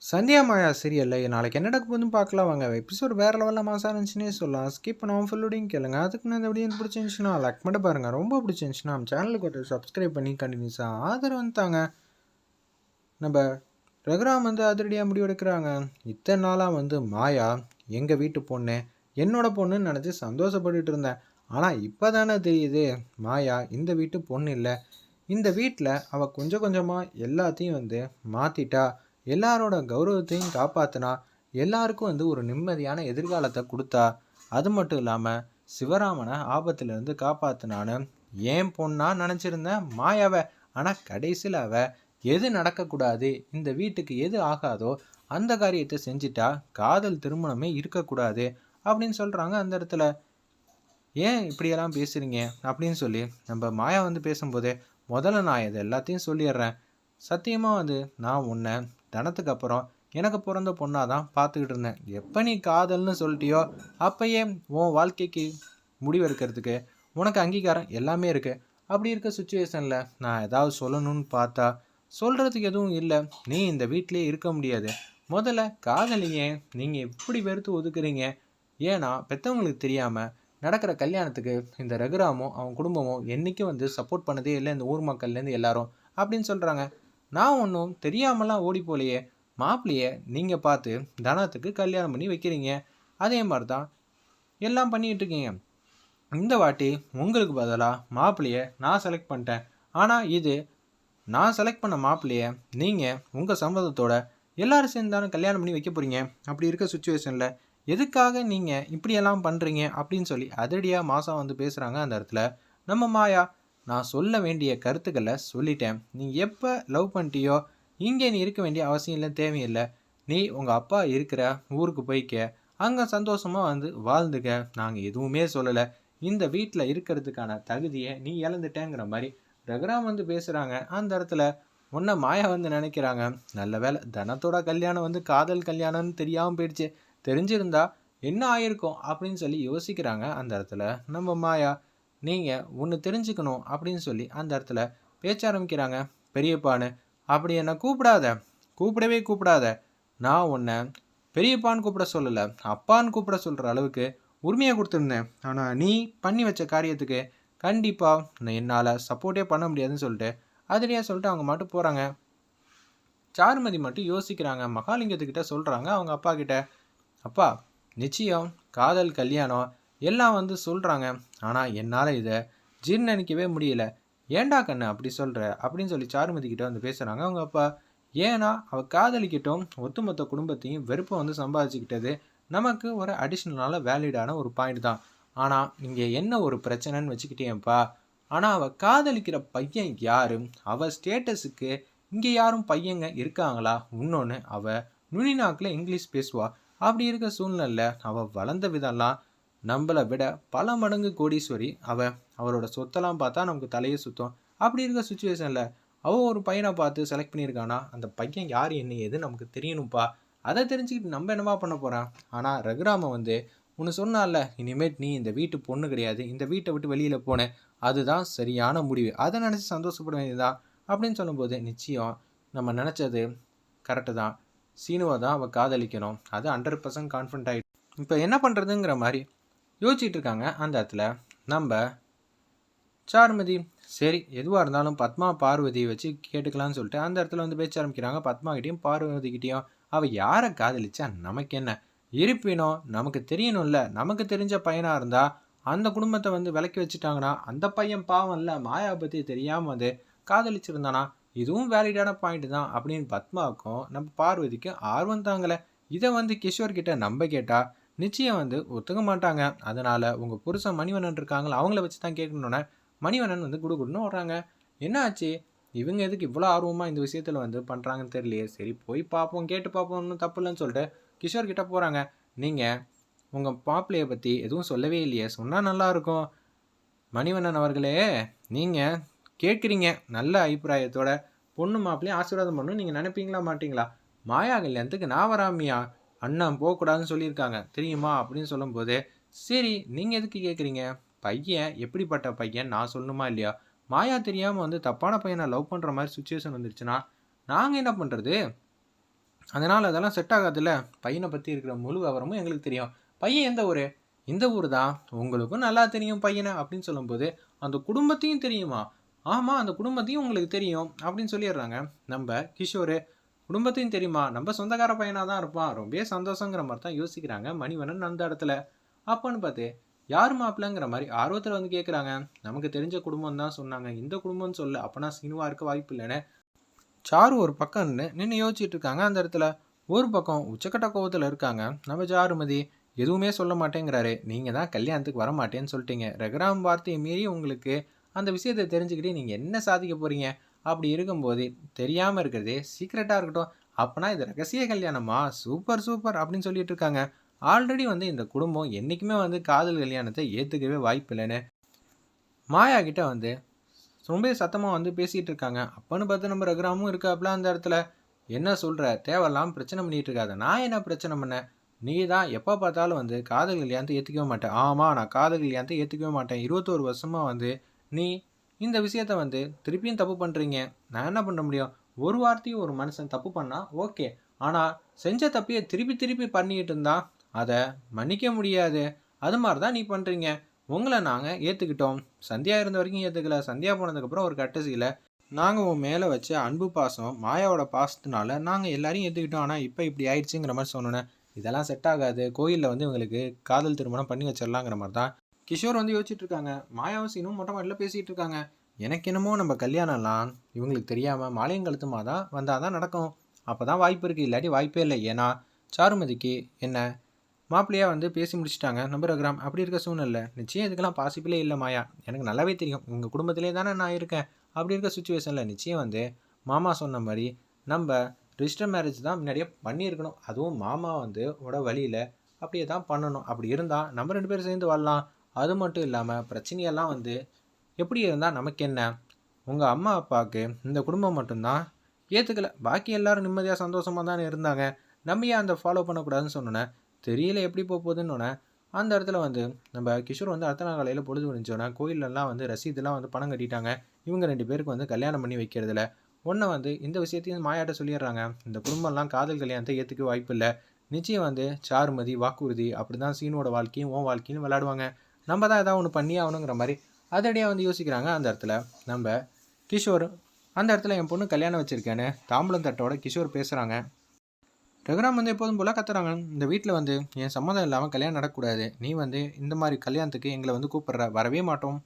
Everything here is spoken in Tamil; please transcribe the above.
சந்தியா மாயா சீரியல்ல நாளைக்கு என்ன நடக்க போகுதுன்னு பார்க்கலாம் வாங்க. எபிசோட் வேற லெவல்ல மாசா இருந்துச்சுன்னே சொல்லலாம். ஸ்கிப் பண்ணாம ஃபுல்லோடையும் கேளுங்க. அதுக்கு நான் இந்த வீடியோ பிடிச்சிருந்துச்சுன்னா லைக் மட்டும் பாருங்க. ரொம்ப பிடிச்சிருந்துச்சுன்னா நம்ம சேனலுக்கு ஒரு சப்ஸ்கிரைப் பண்ணி கண்டினியூஸாக ஆதரவு வந்துட்டாங்க. நம்ம ரகுராம் அதிரடியாக முடிவெடுக்கிறாங்க. இத்தனை நாளாக மாயா எங்கள் வீட்டு பொண்ணு என்னோட பொண்ணுன்னு நினச்சி சந்தோஷப்பட்டுட்டு இருந்தேன். ஆனால் இப்போ தானே தெரியுது மாயா இந்த வீட்டு பொண்ணு இல்லை. இந்த வீட்டில் அவள் கொஞ்சம் கொஞ்சமாக எல்லாத்தையும் மாற்றிட்டா. எல்லாரோட கௌரவத்தையும் காப்பாற்றினா. எல்லாருக்கும் ஒரு நிம்மதியான எதிர்காலத்தை கொடுத்தா. அது மட்டும் இல்லாமல் சிவராமனை ஆபத்திலிருந்து காப்பாற்றினான்னு ஏன் பொண்ணா நினச்சிருந்தேன் மாயாவை. ஆனால் கடைசியில் அவள் எது நடக்கக்கூடாது, இந்த வீட்டுக்கு எது ஆகாதோ அந்த காரியத்தை செஞ்சிட்டா. காதல் திருமணமே இருக்கக்கூடாது அப்படின்னு சொல்கிறாங்க அந்த இடத்துல. ஏன் இப்படியெல்லாம் பேசுகிறீங்க அப்படின்னு சொல்லி நம்ம மாயா பேசும்போதே, முதல்ல நான் இதை எல்லாத்தையும் சொல்லிடுறேன். சத்தியமாக நான் உன்னை தனத்துக்கு அப்புறம் எனக்கு பிறந்த பொண்ணாக தான் பார்த்துக்கிட்டு இருந்தேன். எப்போ நீ காதல்னு சொல்லிட்டியோ அப்போயே உன் வாழ்க்கைக்கு முடிவெடுக்கிறதுக்கு உனக்கு அங்கீகாரம் எல்லாமே இருக்குது. அப்படி இருக்க சுச்சுவேஷனில் நான் ஏதாவது சொல்லணும்னு பார்த்தா சொல்கிறதுக்கு எதுவும் இல்லை. நீ இந்த வீட்டிலே இருக்க முடியாது. முதல்ல காதலியே நீங்கள் எப்படி வெறுத்து ஒதுக்குறீங்க? ஏன்னா பெற்றவங்களுக்கு தெரியாமல் நடக்கிற கல்யாணத்துக்கு இந்த ரகுராமும் அவன் குடும்பமும் என்றைக்கும் சப்போர்ட் பண்ணதே இல்லை இந்த ஊர் மக்கள்லேருந்து எல்லாரும் அப்படின்னு சொல்கிறாங்க. நான் ஒன்றும் தெரியாமலாம் ஓடி போலையே. மாப்பிள்ளையை நீங்கள் பார்த்து தனத்துக்கு கல்யாணம் பண்ணி வைக்கிறீங்க. அதே மாதிரி தான் எல்லாம் பண்ணிகிட்டு இருக்கீங்க. இந்த வாட்டி உங்களுக்கு பதிலாக மாப்பிள்ளையை நான் செலக்ட் பண்ணிட்டேன். ஆனால் இது நான் செலக்ட் பண்ண மாப்பிள்ளையை நீங்கள் உங்கள் சம்மதத்தோட எல்லாரும் சேர்ந்து தானே கல்யாணம் பண்ணி வைக்க போகிறீங்க. அப்படி இருக்க சுச்சுவேஷனில் எதுக்காக நீங்கள் இப்படியெல்லாம் பண்ணுறீங்க அப்படின்னு சொல்லி அதிரடியாக மாதம் பேசுகிறாங்க அந்த இடத்துல. நம்ம மாயா, நான் சொல்ல வேண்டிய கருத்துக்களை சொல்லிட்டேன். நீ எப்போ லவ் பண்ணிட்டியோ இங்கே நீ இருக்க வேண்டிய அவசியம் இல்லை, தேவையில்லை. நீ உங்கள் அப்பா இருக்கிற ஊருக்கு போய்க்க, அங்கே சந்தோஷமாக வாழ்ந்துக்க. நாங்கள் எதுவுமே சொல்லலை. இந்த வீட்டில் இருக்கிறதுக்கான தகுதியை நீ இழந்துட்டேங்கிற மாதிரி ரகுராம் பேசுகிறாங்க அந்த இடத்துல. உன்னை மாயா நினைக்கிறாங்க, நல்ல வேலை தனத்தோட கல்யாணம் காதல் கல்யாணம்னு தெரியாமல் போயிடுச்சு. தெரிஞ்சிருந்தா என்ன ஆயிருக்கும் அப்படின்னு சொல்லி யோசிக்கிறாங்க அந்த இடத்துல நம்ம மாயா. நீங்கள் ஒன்று தெரிஞ்சுக்கணும் அப்படின்னு சொல்லி அந்த இடத்துல பேச்ச ஆரம்பிக்கிறாங்க. பெரியப்பான்னு அப்படி என்னை கூப்பிடாத, கூப்பிடவே கூப்பிடாத. நான் உன்னை பெரியப்பான்னு கூப்பிட சொல்லலை, அப்பான்னு கூப்பிட சொல்கிற அளவுக்கு உரிமையை கொடுத்துருந்தேன். ஆனால் நீ பண்ணி வச்ச காரியத்துக்கு கண்டிப்பாக என்னால் சப்போர்ட்டே பண்ண முடியாதுன்னு சொல்லிட்டு அதிலேயே சொல்லிட்டு அவங்க மட்டும் போகிறாங்க. சாருமதி மட்டும் யோசிக்கிறாங்க. மகாலிங்கத்துக்கிட்ட சொல்கிறாங்க அவங்க அப்பா கிட்ட, அப்பா நிச்சயம் காதல் கல்யாணம் எல்லாம் சொல்கிறாங்க. ஆனால் என்னால் இதை ஜீர்ணிக்கவே முடியல. ஏண்டா கண்ணு அப்படி சொல்கிற அப்படின்னு சொல்லி சாருமதி கிட்ட பேசுகிறாங்க அவங்க அப்பா. ஏன்னா அவள் காதலிக்கிட்டோம் ஒட்டுமொத்த குடும்பத்தையும் வெறுப்பை சம்பாதிச்சுக்கிட்டது நமக்கு ஒரு அடிஷ்னலான வேலிடான ஒரு பாயிண்ட் தான். ஆனால் இங்கே என்ன ஒரு பிரச்சனைன்னு வச்சுக்கிட்டேன்ப்பா. ஆனால் அவள் காதலிக்கிற பையன் யாரு? அவள் ஸ்டேட்டஸுக்கு இங்கே யாரும் பையங்க இருக்காங்களா? இன்னொன்று அவள் நுனிநாக்கில் இங்கிலீஷ் பேசுவா. அப்படி இருக்க சூழ்நிலை அவள் வளர்ந்த விதம்லாம் நம்மளை விட பல மடங்கு கோடீஸ்வரி. அவளோட சொத்தெல்லாம் பார்த்தா நமக்கு தலையை சுத்தம். அப்படி இருக்க சுச்சுவேஷனில் அவள் ஒரு பையனை பார்த்து செலக்ட் பண்ணியிருக்கானா, அந்த பையன் யார் என்ன ஏது நமக்கு தெரியணும்ப்பா. அதை தெரிஞ்சுக்கிட்டு நம்ம என்னவா பண்ண போகிறான்? ஆனால் ரகுராம ஒன்று சொன்னால, இனிமேட் நீ இந்த வீட்டு பொண்ணு கிடையாது, இந்த வீட்டை விட்டு வெளியில் போனேன், அதுதான் சரியான முடிவு, அதை நினச்சி சந்தோஷப்பட வேண்டியதுதான் அப்படின்னு சொல்லும்போது, நிச்சயம் நம்ம நினச்சது கரெக்டு தான். சீனுவை தான் அவள் காதலிக்கணும், அது 100% கான்ஃபிடென்ட் ஆகிடும். இப்போ என்ன பண்ணுறதுங்கிற மாதிரி யோசிச்சுட்டு இருக்காங்க அந்த இடத்துல நம்ம சாருமதி. சரி எதுவாக இருந்தாலும் பத்மா பார்வதியை வச்சு கேட்டுக்கலான்னு சொல்லிட்டு அந்த இடத்துல பேச்ச ஆரம்பிக்கிறாங்க. பத்மா கிட்டேயும் பார்வதி கிட்டேயும் அவள் யாரை காதலிச்சா நமக்கு என்ன? இருப்பினும் நமக்கு தெரியணும்ல. நமக்கு தெரிஞ்ச பையனாக இருந்தால் அந்த குடும்பத்தை விலக்கி வச்சுட்டாங்கன்னா அந்த பையன் பாவம் இல்லை, மாயா பற்றி தெரியாமல் காதலிச்சிருந்தானா இதுவும் வேலிடான பாயிண்ட் தான் அப்படின்னு பத்மாவுக்கும் நம்ம பார்வதிக்கும் ஆர்வம் தாங்கலை. இதை கிஷோர் கிட்ட நம்ம கேட்டால் நிச்சயம் ஒத்துக்க மாட்டாங்க. அதனால் உங்கள் புருஷன் மணிவண்ணன் இருக்காங்களா, அவங்கள வச்சு தான் கேட்கணுன்னே மணிவண்ணன் குடுகுடுன்னு வர்றாங்க. என்ன ஆச்சு, இவங்க எதுக்கு இவ்வளோ ஆர்வமாக இந்த விஷயத்தில் பண்ணுறாங்கன்னு தெரியலையே. சரி போய் பார்ப்போம், கேட்டு பார்ப்போம், ஒன்றும் தப்பு இல்லைன்னு சொல்லிட்டு கிஷோர் கிட்ட போகிறாங்க. நீங்கள் உங்கள் மாப்பிள்ளையை பற்றி எதுவும் சொல்லவே இல்லையே, சொன்னால் நல்லாயிருக்கும். மணிவண்ணன் அவர்களே, நீங்கள் கேட்குறீங்க நல்ல அபிப்பிராயத்தோட, பொண்ணு மாப்பிள்ளையும் ஆசீர்வாதம் பண்ணணும் நீங்கள் நினைப்பீங்களா மாட்டிங்களா? மாயா கல்யாணத்துக்கு நான் வராமியா, அண்ணன் போகக்கூடாதுன்னு சொல்லியிருக்காங்க தெரியுமா அப்படின்னு சொல்லும்போது, சரி நீங்கள் எதுக்கு கேட்குறீங்க? பையன் எப்படிப்பட்ட பையன் நான் சொல்லணுமா இல்லையா? மாயா தெரியாமல் தப்பான பையனை லவ் பண்ணுற மாதிரி சுச்சுவேஷன் வந்துருச்சுன்னா நாங்கள் என்ன பண்ணுறது? அதனால் அதெல்லாம் செட் ஆகாதுல்ல. பையனை பற்றி இருக்கிற முழு விவரமும் எங்களுக்கு தெரியும். பையன் எந்த ஊர்? இந்த ஊர் தான். உங்களுக்கும் நல்லா தெரியும் பையனை அப்படின்னு சொல்லும்போது, அந்த குடும்பத்தையும் தெரியுமா? ஆமாம், அந்த குடும்பத்தையும் உங்களுக்கு தெரியும் அப்படின்னு சொல்லிடுறாங்க. நம்ம கிஷோர் குடும்பத்தையும் தெரியுமா? நம்ம சொந்தக்கார பையனாக தான் இருப்பான். ரொம்பவே சந்தோஷங்கிற மாதிரி தான் யோசிக்கிறாங்க மணிவண்ணன் அந்த இடத்துல. அப்போன்னு பார்த்து யார் மாப்பிள்ளைங்கிற மாதிரி ஆர்வத்தில் வந்து கேட்குறாங்க. நமக்கு தெரிஞ்ச குடும்பம் தான் சொன்னாங்க. இந்த குடும்பம்னு சொல்ல அப்போனா சினிமா இருக்க வாய்ப்பு இல்லைன்னு சாரு ஒரு பக்கம் நின்று யோசிச்சுட்டு இருக்காங்க அந்த இடத்துல. ஒரு பக்கம் உச்சக்கட்ட கோவத்தில் இருக்காங்க நம்ம சாருமதி. எதுவுமே சொல்ல மாட்டேங்கிறாரு. நீங்கள் தான் கல்யாணத்துக்கு வர மாட்டேன்னு சொல்லிட்டீங்க. ரகுராம் வார்த்தையை மீறி உங்களுக்கு அந்த விஷயத்தை தெரிஞ்சுக்கிட்டு நீங்கள் என்ன சாதிக்க போகிறீங்க? அப்படி இருக்கும்போது தெரியாமல் இருக்கிறதே சீக்ரெட்டாக இருக்கட்டும். அப்போனா இது ரகசிய கல்யாணமா? சூப்பர் சூப்பர் அப்படின்னு சொல்லிட்டு இருக்காங்க. ஆல்ரெடி வந்து இந்த குடும்பம் என்றைக்குமே வந்து காதல் கல்யாணத்தை ஏற்றுக்கவே வாய்ப்பு இல்லைன்னு மாயா கிட்ட வந்து ரொம்ப சத்தமாக வந்து பேசிகிட்டு இருக்காங்க. அப்போன்னு பார்த்து நம்ம ரகுராமும் இருக்காப்புல அந்த இடத்துல. என்ன சொல்கிற? தேவையில்லாமல் பிரச்சனை பண்ணிகிட்டு இருக்காத. நான் என்ன பிரச்சனை பண்ணேன்? நீ தான் எப்போ பார்த்தாலும் வந்து காதல் கல்யாணத்தை ஏற்றுக்கவே மாட்டேன். ஆமாம், நான் காதல் கல்யாணத்தை ஏற்றுக்கவே மாட்டேன். 21 வருஷமாக வந்து நீ இந்த விஷயத்த வந்து திருப்பியும் தப்பு பண்ணுறீங்க. நான் என்ன பண்ண முடியும்? ஒரு வார்த்தையும் ஒரு மனுஷன் தப்பு பண்ணால் ஓகே. ஆனால் செஞ்ச தப்பையே திருப்பி திருப்பி பண்ணிக்கிட்டு இருந்தா அதை மன்னிக்க முடியாது. அது மாதிரி தான் நீ பண்ணுறீங்க. உங்களை நாங்கள் ஏற்றுக்கிட்டோம். சந்தியா இருந்த வரைக்கும் ஏற்றுக்கல. சந்தியா போனதுக்கப்புறம் ஒரு கட்டசியில் நாங்கள் உன் மேலே வச்ச அன்பு பாசம் மாயாவோட பாசத்தினால நாங்கள் எல்லாரையும் ஏற்றுக்கிட்டோம். ஆனால் இப்போ இப்படி ஆயிடுச்சுங்கிற மாதிரி சொன்னோன்னே இதெல்லாம் செட் ஆகாது. கோயிலில் வந்து இவங்களுக்கு காதல் திருமணம் பண்ணி வச்சிடலாங்கிற மாதிரி தான் கிஷோர் வந்து யோசிச்சுட்டு இருக்காங்க. மாயாவும் சீனும் மொட்டை மாடியில் பேசிகிட்டு இருக்காங்க. எனக்கு என்னமோ நம்ம கல்யாணம்லாம் இவங்களுக்கு தெரியாமல் மாலையும் கழுத்துமா தான் வந்தால் தான் நடக்கும். அப்போ தான் வாய்ப்பு இருக்குது. இல்லாட்டி வாய்ப்பே இல்லை. ஏன்னா சாருமதிக்கு என்ன மாப்பிள்ளையாக வந்து பேசி முடிச்சிட்டாங்க நம்ம ரகுராம். அப்படி இருக்க சூழ்நிலை நிச்சயம் இதுக்கெல்லாம் பாசிபிளே இல்லை மாயா. எனக்கு நல்லாவே தெரியும். உங்கள் குடும்பத்திலே தானே நான் இருக்கேன். அப்படி இருக்க சுச்சுவேஷனில் நிச்சயம் வந்து மாமா சொன்ன மாதிரி நம்ம ரிஜிஸ்டர் மேரேஜ் தான் முன்னாடியே பண்ணியிருக்கணும். அதுவும் மாமா வந்து வழியில் அப்படியே தான் பண்ணணும். அப்படி இருந்தால் நம்ம 2 பேரும் சேர்ந்து வாழலாம். அது மட்டும் இல்லாமல் பிரச்சனையெல்லாம் வந்து எப்படி இருந்தால் நமக்கு என்ன? உங்கள் அம்மா அப்பாவுக்கு இந்த குடும்பம் மட்டும்தான் ஏற்றுக்கல. பாக்கி எல்லாரும் நிம்மதியாக சந்தோஷமாக தானே இருந்தாங்க. நம்ம ஏன் அந்த ஃபாலோ பண்ணக்கூடாதுன்னு சொன்னோன்னே தெரியல எப்படி போகுதுன்னொன்னே அந்த இடத்துல வந்து நம்ம கிஷோர் வந்து அடுத்த நாள் காலையில் பொழுது முடிஞ்சோன்னே கோயிலெல்லாம் வந்து ரசீதெல்லாம் வந்து பணம் கட்டிட்டாங்க. இவங்க 2 பேருக்கு வந்து கல்யாணம் பண்ணி வைக்கிறதுல ஒன்றை வந்து இந்த விஷயத்தையும் மாயாட்ட சொல்லிடுறாங்க. இந்த குடும்பம்லாம் காதல் கல்யாணத்தை ஏற்றுக்க வாய்ப்பு இல்லை. நிச்சயம் வந்து சாருமதி வாக்குறுதி அப்படி தான் சீனோட வாழ்க்கையும் ஓன் வாழ்க்கையும் விளையாடுவாங்க. நம்ம தான் ஏதாவது ஒன்று பண்ணி ஆகணுங்கிற மாதிரி அதடியாக வந்து யோசிக்கிறாங்க அந்த இடத்துல நம்ம கிஷோர். அந்த இடத்துல என் பொண்ணு கல்யாணம் வச்சுருக்கேன்னு தாம்பூலம் தட்டோட கிஷோர் பேசுகிறாங்க. ரகுராம் வந்து எப்போதும் போல் கத்துறாங்க. இந்த வீட்டில் வந்து என் சம்மதம் இல்லாமல் கல்யாணம் நடக்கக்கூடாது. நீ வந்து இந்த மாதிரி கல்யாணத்துக்கு எங்களை வந்து கூப்பிட்ற வரவே மாட்டோம்.